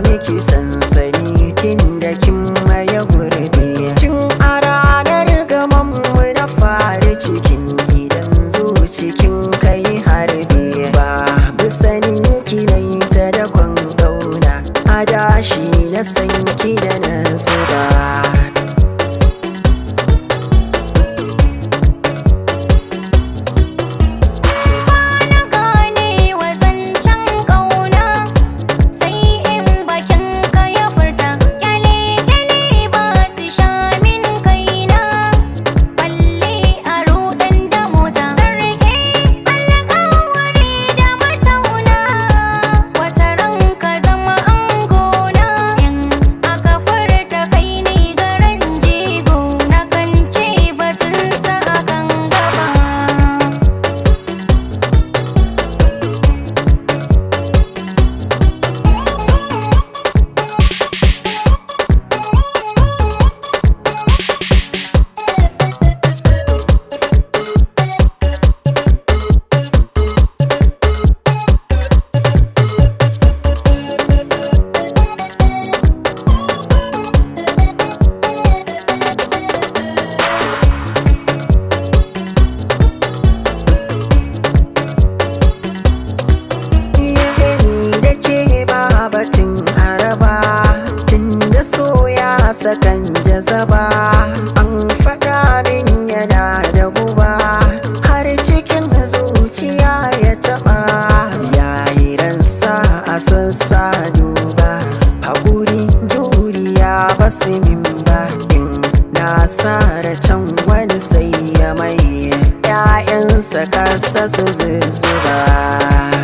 miki sansani tun da kin maye gurbi. Tun a ranar gaman mu na fari cikin idan zucikin kai harbi. Babu sanin ki nayi ta da kwan gauna, adashi na san ki da nasu ba. Sakan jazaba an faɗa min yana da guba, har cikin zuciya ya taɓa. Yayi ransa a sassa duba, haƙuri juriya basu min ba. In na sare can wani sai ya mai 'ya'yansa kasa su zuzzuba.